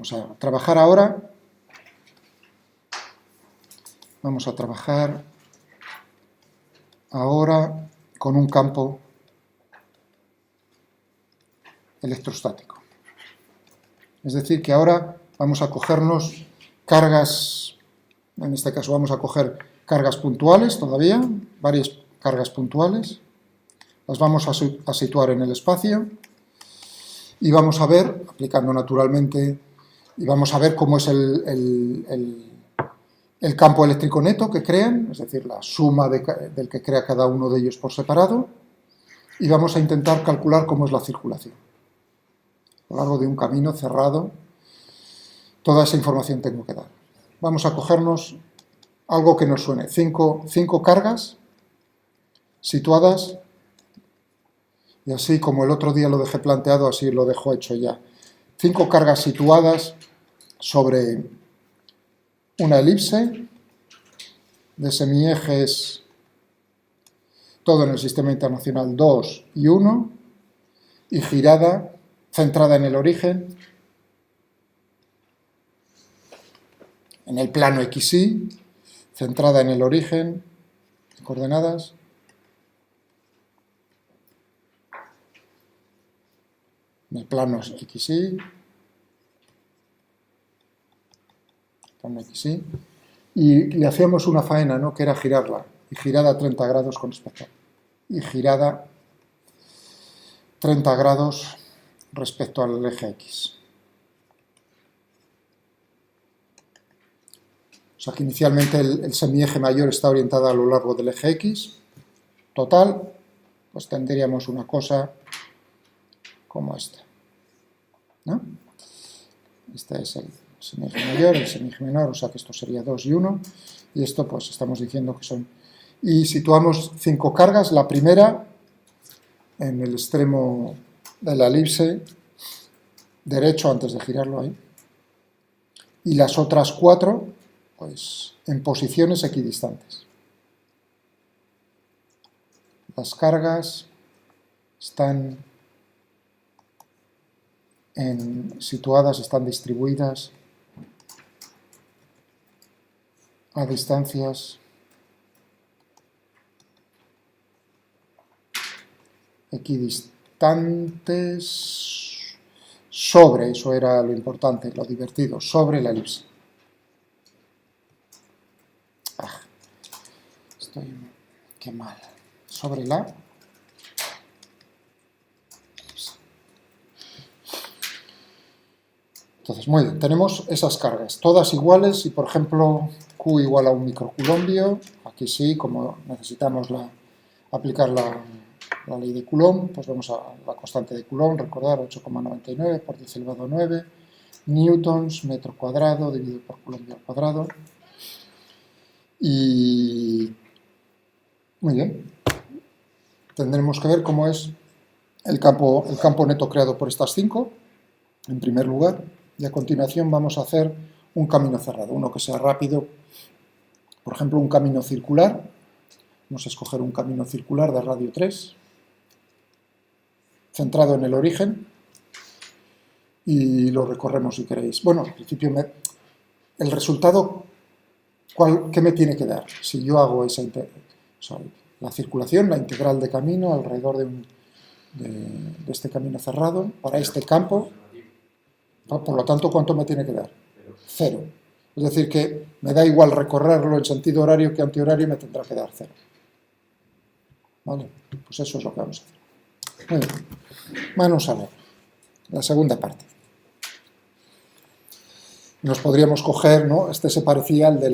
Vamos a trabajar ahora. Vamos a trabajar ahora con un campo electrostático. Es decir, que ahora vamos a cogernos cargas, en este caso vamos a coger cargas puntuales todavía, varias cargas puntuales, las vamos a situar en el espacio y vamos a ver, aplicando naturalmente, y vamos a ver cómo es el campo eléctrico neto que crean, es decir, la suma del que crea cada uno de ellos por separado, y vamos a intentar calcular cómo es la circulación. A lo largo de un camino cerrado, toda esa información tengo que dar. Vamos a cogernos algo que nos suene. Cinco cargas situadas, y así como el otro día lo dejé planteado, así lo dejo hecho ya. 5 cargas situadas sobre una elipse de semiejes, todo en el sistema internacional 2 y 1, y girada, centrada en el origen, en el plano XY, centrada en el origen, coordenadas, en el plano XY, y le hacíamos una faena, ¿no?, que era girarla, y girada a 30 grados con respecto, y girada 30 grados respecto al eje X. O sea que inicialmente el semieje mayor está orientado a lo largo del eje X, total, pues tendríamos una cosa como esta, ¿no? Este es el semieje mayor, el semieje menor, o sea que esto sería 2 y 1, y esto pues estamos diciendo que son... Y situamos 5 cargas, la primera en el extremo de la elipse derecho antes de girarlo ahí, y las otras 4 pues en posiciones equidistantes. Las cargas están situadas, están distribuidas a distancias equidistantes sobre, eso era lo importante, lo divertido, sobre la elipse. Qué mal. Sobre la elipse. Entonces, muy bien, tenemos esas cargas, todas iguales, y por ejemplo, Q igual a un microculombio, aquí sí, como necesitamos aplicar la ley de Coulomb, pues vamos a la constante de Coulomb, recordar 8,99 por 10 elevado a 9 newtons metro cuadrado dividido por Coulomb al cuadrado. Y muy bien, tendremos que ver cómo es el campo neto creado por estas 5, en primer lugar, y a continuación vamos a hacer un camino cerrado, uno que sea rápido, por ejemplo un camino circular. Vamos a escoger un camino circular de radio 3, centrado en el origen, y lo recorremos si queréis. Bueno, al principio el resultado, ¿qué me tiene que dar? Si yo hago esa la circulación, la integral de camino alrededor de este camino cerrado, para este campo, por lo tanto, ¿cuánto me tiene que dar? 0. Es decir, que me da igual recorrerlo en sentido horario que antihorario, me tendrá que dar 0. ¿Vale? Pues eso es lo que vamos a hacer. Muy bien. Vamos a ver la segunda parte. Nos podríamos coger, ¿no? Este se parecía al de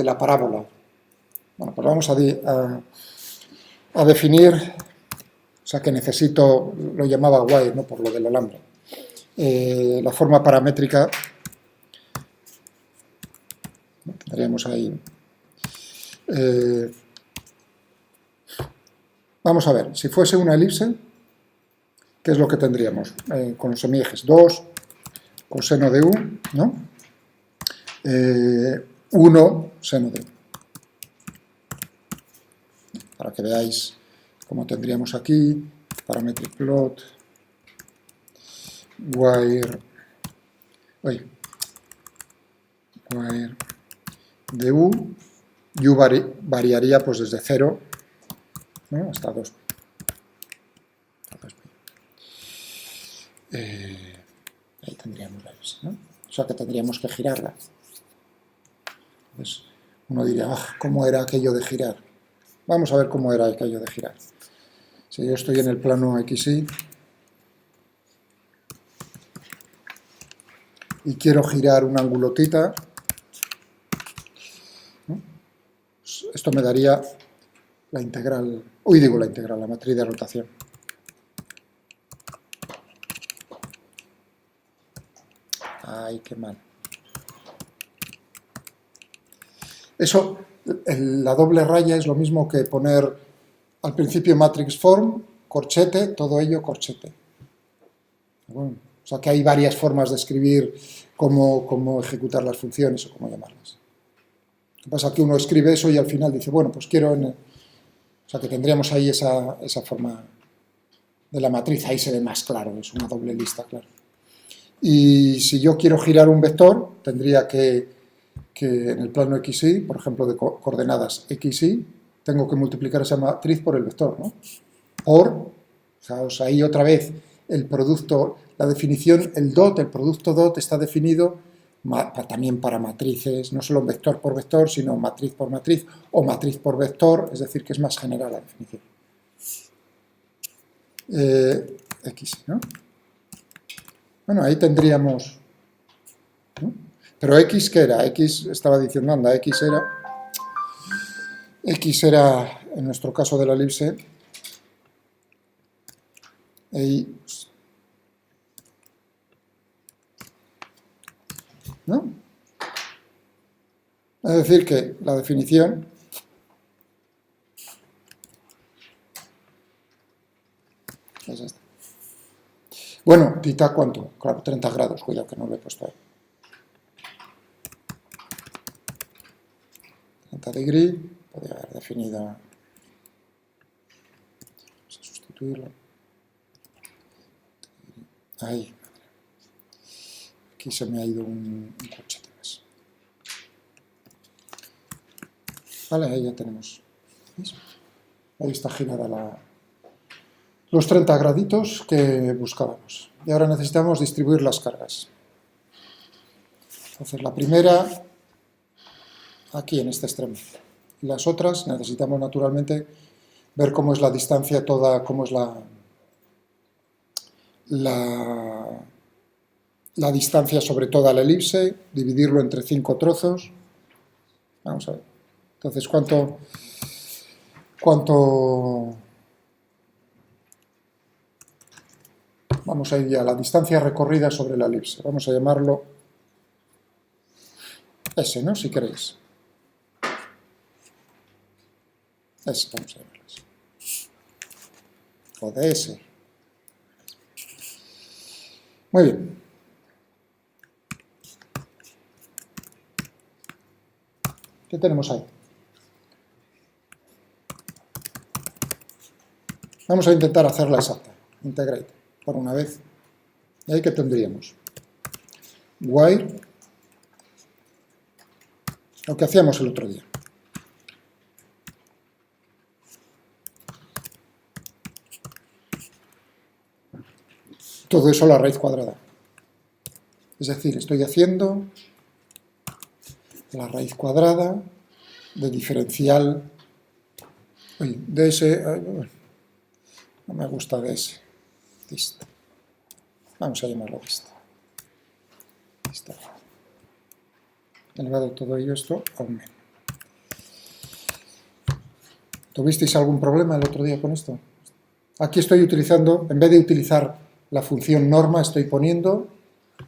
la parábola. Bueno, pues vamos a definir, o sea que necesito, lo llamaba wire, ¿no?, por lo del alambre. La forma paramétrica, tendríamos ahí. Vamos a ver, si fuese una elipse, ¿qué es lo que tendríamos? Con los semiejes 2, coseno de U, ¿no? 1, seno de U. Para que veáis cómo tendríamos aquí, parametric plot, wire where de u variaría pues desde 0, ¿no?, hasta 2. Ahí tendríamos la elipse, ¿no? O sea que tendríamos que girarla. Pues uno diría, ¿cómo era aquello de girar? Vamos a ver cómo era aquello de girar. Si yo estoy en el plano XY y quiero girar un ángulo θ, ¿no?, esto me daría la integral, la matriz de rotación. Ay, qué mal. Eso, la doble raya es lo mismo que poner al principio matrix form, corchete, todo ello corchete. Bueno, o sea que hay varias formas de escribir cómo ejecutar las funciones o cómo llamarlas. Lo que pasa es que uno escribe eso y al final dice, bueno, pues quiero... O sea que tendríamos ahí esa forma de la matriz, ahí se ve más claro, es una doble lista, claro. Y si yo quiero girar un vector, tendría que en el plano XY, por ejemplo, de coordenadas XY, tengo que multiplicar esa matriz por el vector, ¿no? Fijaos, ahí otra vez el producto, la definición, el producto dot está definido también para matrices, no solo vector por vector, sino matriz por matriz o matriz por vector, es decir, que es más general la definición. XY, ¿no? Bueno, ahí tendríamos, ¿no? Pero X, ¿qué era? X, estaba diciendo, anda, X era, en nuestro caso de la elipse, ¿no? Es decir, que la definición es esta. Bueno, θ, ¿cuánto? Claro, 30 grados, cuidado que no lo he puesto ahí. 30 degrees, podría haber definido... Vamos a sustituirlo. Ahí. Aquí se me ha ido un corchete más. Vale, ahí ya tenemos. ¿Veis? Ahí está girada los 30 graditos que buscábamos. Y ahora necesitamos distribuir las cargas. Entonces la primera aquí en este extremo. Y las otras necesitamos naturalmente ver cómo es la distancia toda, cómo es la distancia sobre toda la elipse, dividirlo entre 5 trozos. Vamos a ver. Entonces, ¿cuánto vamos a ir ya a la distancia recorrida sobre la elipse? Vamos a llamarlo S, ¿no? Si queréis. S, vamos a llamarlo así. O de S. Muy bien. ¿Qué tenemos ahí? Vamos a intentar hacerla exacta. Integrate, por una vez. ¿Y ahí qué tendríamos? Wire, lo que hacíamos el otro día. Todo eso a la raíz cuadrada. Es decir, estoy haciendo la raíz cuadrada de diferencial de ese... No me gusta de ese. Dist. Vamos a llamarlo dist. Elevado todo ello esto a un menos. ¿Tuvisteis algún problema el otro día con esto? Aquí estoy utilizando, en vez de utilizar la función norma, estoy poniendo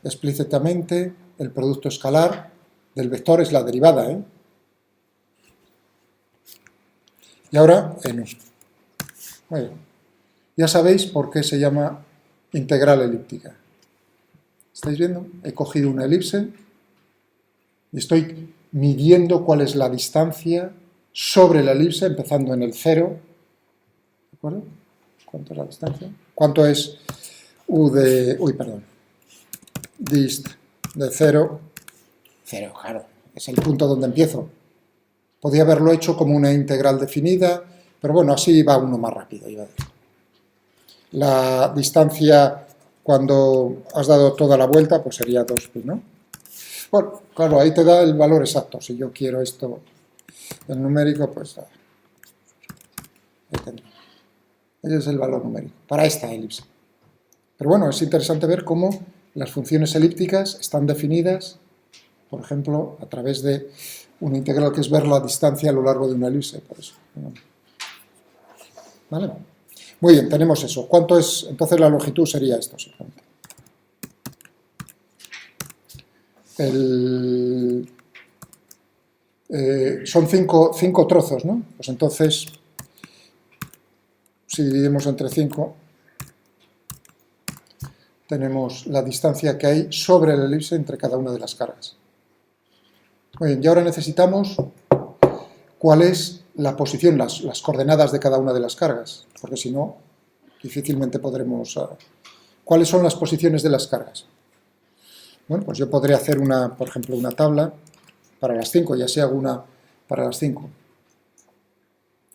explícitamente el producto escalar del vector, es la derivada, ¿eh? Y ahora en U. Muy bien. Ya sabéis por qué se llama integral elíptica. ¿Estáis viendo? He cogido una elipse y estoy midiendo cuál es la distancia sobre la elipse, empezando en el 0. ¿De acuerdo? ¿Cuánto es la distancia? ¿Cuánto es U de... Uy, perdón. Dist de 0, 0, claro, es el punto donde empiezo. Podría haberlo hecho como una integral definida, pero bueno, así va uno más rápido, iba a decir. La distancia cuando has dado toda la vuelta, pues sería 2pi, ¿no? Bueno, claro, ahí te da el valor exacto. Si yo quiero esto, el numérico, pues ahí tendré. Ese es el valor numérico, para esta elipse. Pero bueno, es interesante ver cómo las funciones elípticas están definidas, por ejemplo, a través de una integral que es ver la distancia a lo largo de una elipse, por eso. ¿Vale? Muy bien, tenemos eso. ¿Cuánto es? Entonces la longitud sería esto, simplemente. Son cinco trozos, ¿no? Pues entonces, si dividimos entre 5, tenemos la distancia que hay sobre la elipse entre cada una de las cargas. Muy bien, y ahora necesitamos cuál es la posición, las coordenadas de cada una de las cargas, porque si no, difícilmente podremos... ¿Cuáles son las posiciones de las cargas? Bueno, pues yo podría hacer, por ejemplo, una tabla para las 5, ya sea una para las 5.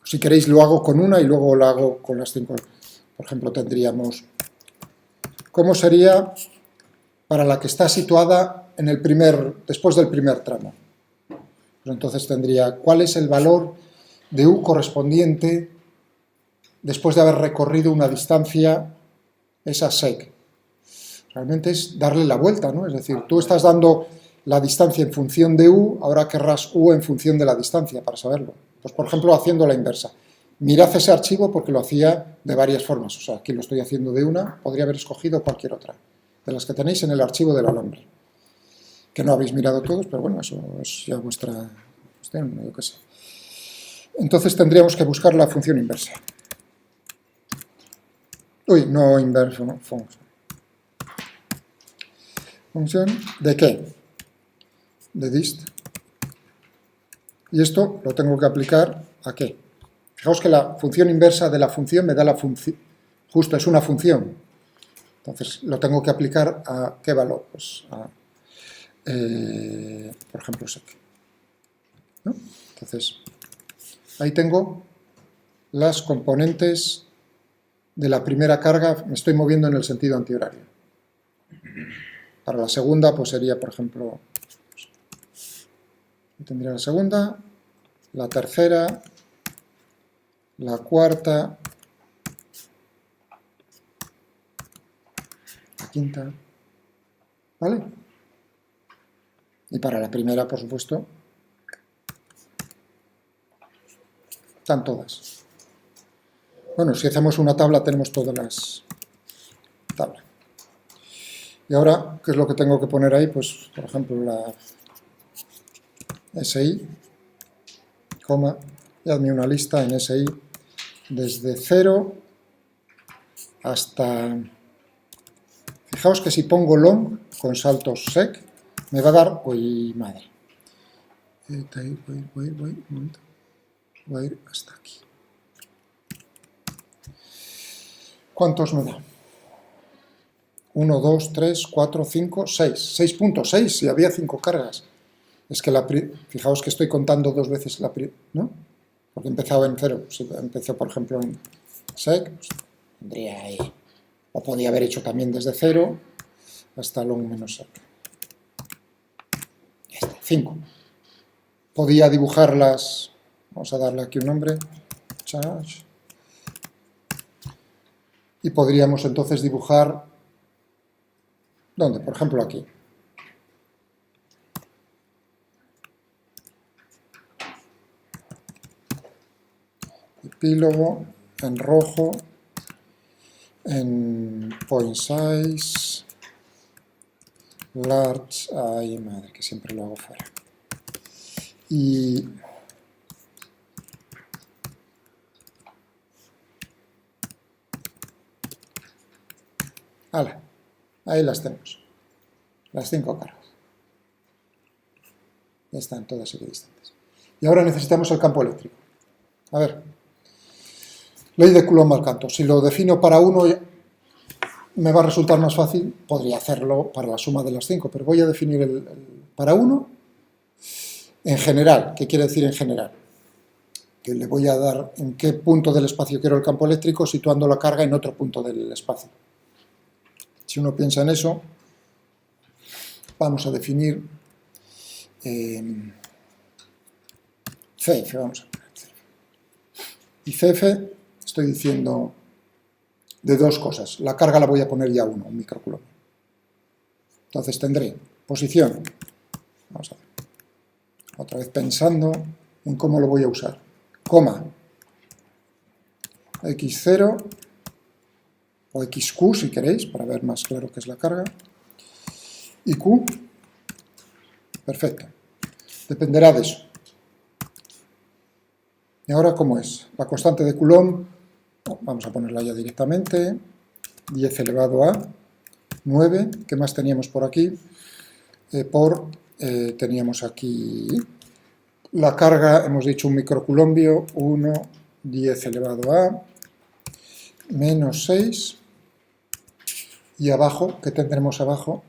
Si queréis lo hago con una y luego lo hago con las 5. Por ejemplo, tendríamos... ¿Cómo sería para la que está situada en después del primer tramo? Pues entonces tendría, ¿cuál es el valor de u correspondiente después de haber recorrido una distancia, esa sec? Realmente es darle la vuelta, ¿no? Es decir, tú estás dando la distancia en función de u, ahora querrás u en función de la distancia, para saberlo. Pues, por ejemplo, haciendo la inversa. Mirad ese archivo porque lo hacía de varias formas. O sea, aquí lo estoy haciendo de una, podría haber escogido cualquier otra, de las que tenéis en el archivo del alambre. Que no habéis mirado todos, pero bueno, eso es ya vuestra cuestión, yo qué sé. Entonces tendríamos que buscar la función inversa. Uy, no inverso, no, función ¿de qué? De dist. Y esto lo tengo que aplicar ¿a qué? Fijaos que la función inversa de la función me da la función, justo es una función. Entonces lo tengo que aplicar a ¿qué valor? Pues a, por ejemplo, sec. ¿No? Entonces, ahí tengo las componentes de la primera carga, me estoy moviendo en el sentido antihorario. Para la segunda, pues sería, por ejemplo, tendría la segunda, la tercera, la cuarta, la quinta, ¿vale? Y para la primera, por supuesto, están todas. Bueno, si hacemos una tabla tenemos todas las tablas. Y ahora, ¿qué es lo que tengo que poner ahí? Pues, por ejemplo, la SI, coma, y hazme una lista en SI desde 0 hasta... Fijaos que si pongo long con saltos sec, me va a dar... ¡Uy, madre! Voy a ir hasta aquí. ¿Cuántos me da? 1, 2, 3, 4, 5, 6. 6.6, si había 5 cargas. Es que fijaos que estoy contando dos veces la ¿no? Porque he empezado en 0. Si empecé, por ejemplo, en sec, pues tendría ahí... O podía haber hecho también desde 0 hasta long menos sec. Ya está, 5. Podía dibujarlas... Vamos a darle aquí un nombre. Charge. Y podríamos entonces dibujar... ¿Dónde? Por ejemplo, aquí. Epílogo en rojo, en point size, large, ay madre, que siempre lo hago fuera. Y ¡hala! Ahí las tenemos, las 5 cargas. Ya están todas equidistantes. Y ahora necesitamos el campo eléctrico. A ver, ley de Coulomb al canto. Si lo defino para 1, me va a resultar más fácil, podría hacerlo para la suma de las 5, pero voy a definir el para 1 en general. ¿Qué quiere decir en general? Que le voy a dar en qué punto del espacio quiero el campo eléctrico, situando la carga en otro punto del espacio. Si uno piensa en eso, vamos a definir CF, vamos a poner CF. Y CF estoy diciendo de dos cosas. La carga la voy a poner ya 1, un microcoulomb. Entonces tendré posición, vamos a ver, otra vez pensando en cómo lo voy a usar, coma, x0 o xq si queréis, para ver más claro qué es la carga, y q, perfecto, dependerá de eso. Y ahora, ¿cómo es? La constante de Coulomb, vamos a ponerla ya directamente, 10 elevado a 9, ¿qué más teníamos por aquí? Teníamos aquí la carga, hemos dicho un microcoulombio, 1, 10 elevado a menos 6, y abajo, ¿qué tendremos abajo?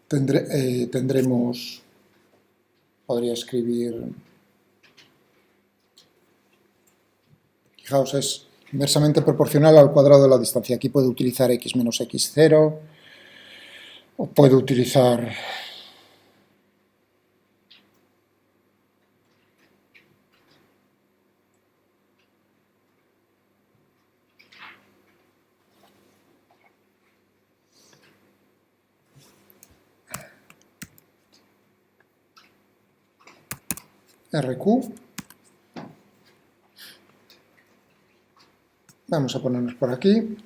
Tendremos, podría escribir, fijaos, es inversamente proporcional al cuadrado de la distancia. Aquí puedo utilizar x menos x0, o puedo utilizar RQ. Vamos a ponernos por aquí.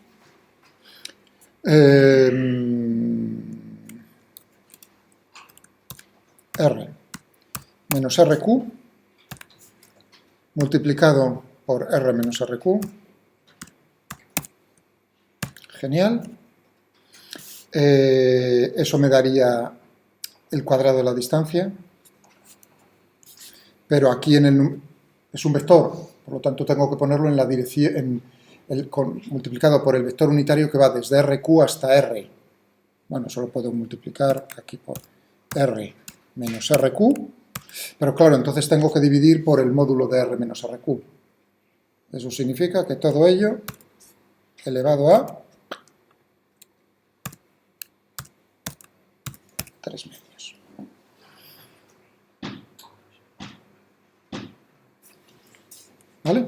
R menos RQ multiplicado por R menos RQ. Genial. Eso me daría el cuadrado de la distancia. Pero aquí es un vector, por lo tanto tengo que ponerlo en la dirección, multiplicado por el vector unitario que va desde RQ hasta R. Bueno, solo puedo multiplicar aquí por R menos RQ, pero claro, entonces tengo que dividir por el módulo de R menos RQ. Eso significa que todo ello elevado a 3 medios. ¿Vale?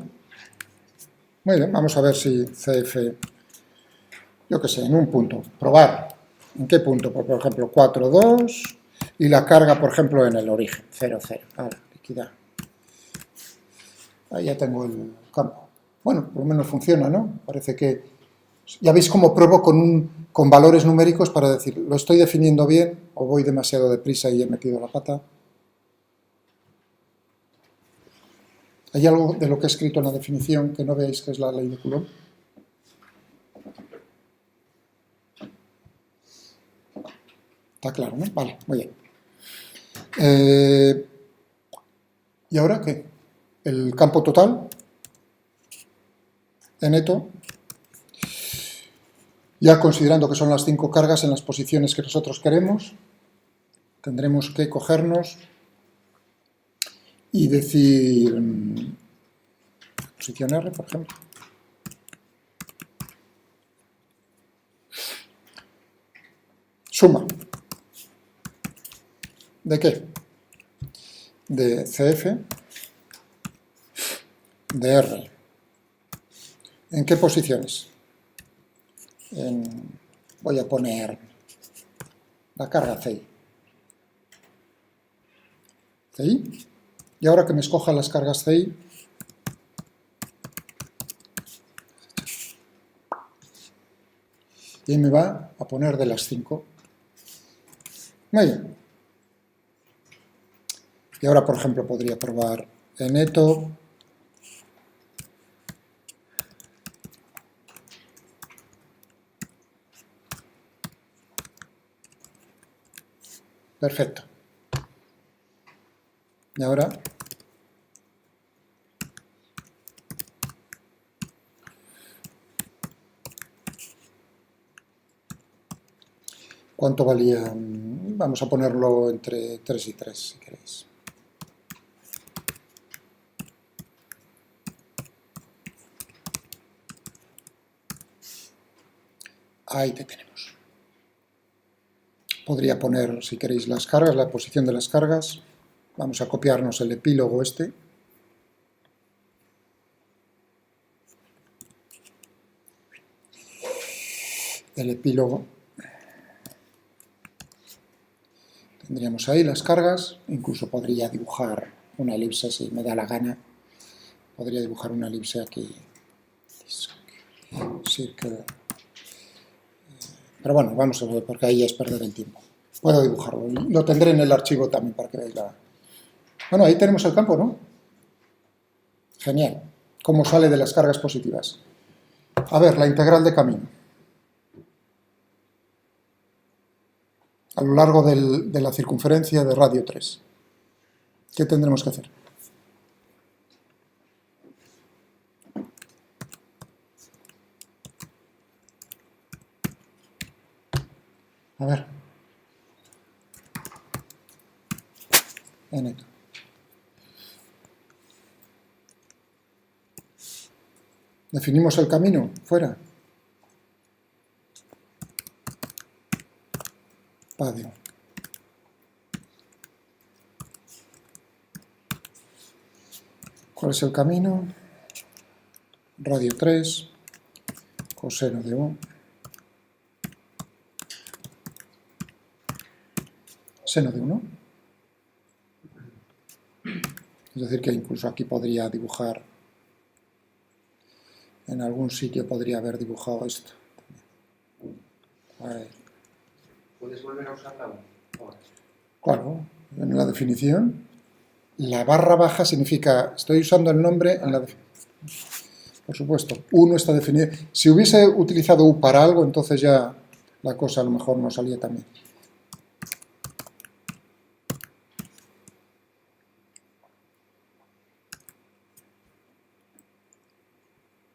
Muy bien, vamos a ver si CF, yo qué sé, en un punto, probar. ¿En qué punto? Por ejemplo, 4, 2, y la carga, por ejemplo, en el origen, 0, 0. Vale, liquidar. Ahí ya tengo el campo. Bueno, por lo menos funciona, ¿no? Parece que... Ya veis cómo pruebo con valores numéricos para decir, ¿lo estoy definiendo bien o voy demasiado deprisa y he metido la pata? ¿Hay algo de lo que he escrito en la definición que no veáis que es la ley de Coulomb? Está claro, ¿no? Vale, muy bien. ¿Y ahora qué? El campo total, neto, ya considerando que son las 5 cargas en las posiciones que nosotros queremos, tendremos que cogernos y decir posición R, por ejemplo. Suma. ¿De qué? De CF, de R. ¿En qué posiciones? Voy a poner la carga CI. CI. Y ahora que me escoja las cargas CI, y ahí me va a poner de las 5. Muy bien. Y ahora, por ejemplo, podría probar en neto. Perfecto. Y ahora ¿Cuánto valía? Vamos a ponerlo entre 3 y 3, si queréis. Ahí te tenemos. Podría poner, si queréis, las cargas, la posición de las cargas. Vamos a copiarnos el epílogo este. El epílogo. Tendríamos ahí las cargas. Incluso podría dibujar una elipse si me da la gana. Podría dibujar una elipse aquí. Circle. Pero bueno, vamos a ver, porque ahí es perder el tiempo. Puedo dibujarlo. Lo tendré en el archivo también para que veáis la... Bueno, ahí tenemos el campo, ¿no? Genial. ¿Cómo sale de las cargas positivas? A ver, la integral de camino. A lo largo de la circunferencia de radio 3. ¿Qué tendremos que hacer? A ver. N. Definimos el camino, fuera. Patio. ¿Cuál es el camino? Radio 3, coseno de U, seno de 1. Es decir, que incluso aquí podría dibujar, en algún sitio podría haber dibujado esto. ¿Puedes volver a usarla ahora? Claro, en la definición, la barra baja significa, estoy usando el nombre en la definición. Por supuesto, U no está definido. Si hubiese utilizado U para algo, entonces ya la cosa a lo mejor no salía tan bien.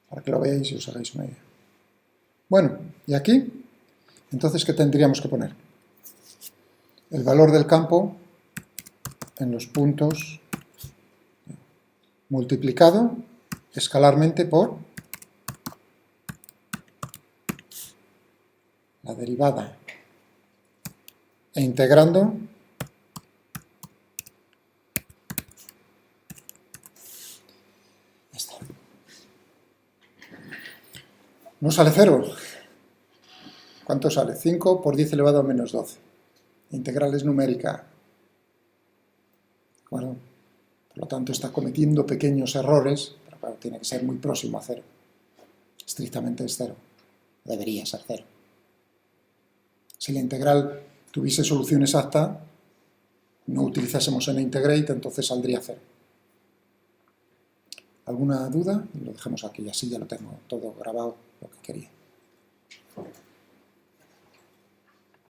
Para que lo veáis y os hagáis una idea. Bueno, y aquí, entonces, ¿qué tendríamos que poner? El valor del campo en los puntos multiplicado escalarmente por la derivada e integrando esta. No sale 0. ¿Cuánto sale? 5 por 10 elevado a menos 12. Integral es numérica. Bueno, por lo tanto está cometiendo pequeños errores, pero claro, tiene que ser muy próximo a 0. Estrictamente es 0. Debería ser 0. Si la integral tuviese solución exacta, no utilizásemos n-integrate, entonces saldría 0. ¿Alguna duda? Lo dejamos aquí, así ya lo tengo todo grabado, lo que quería.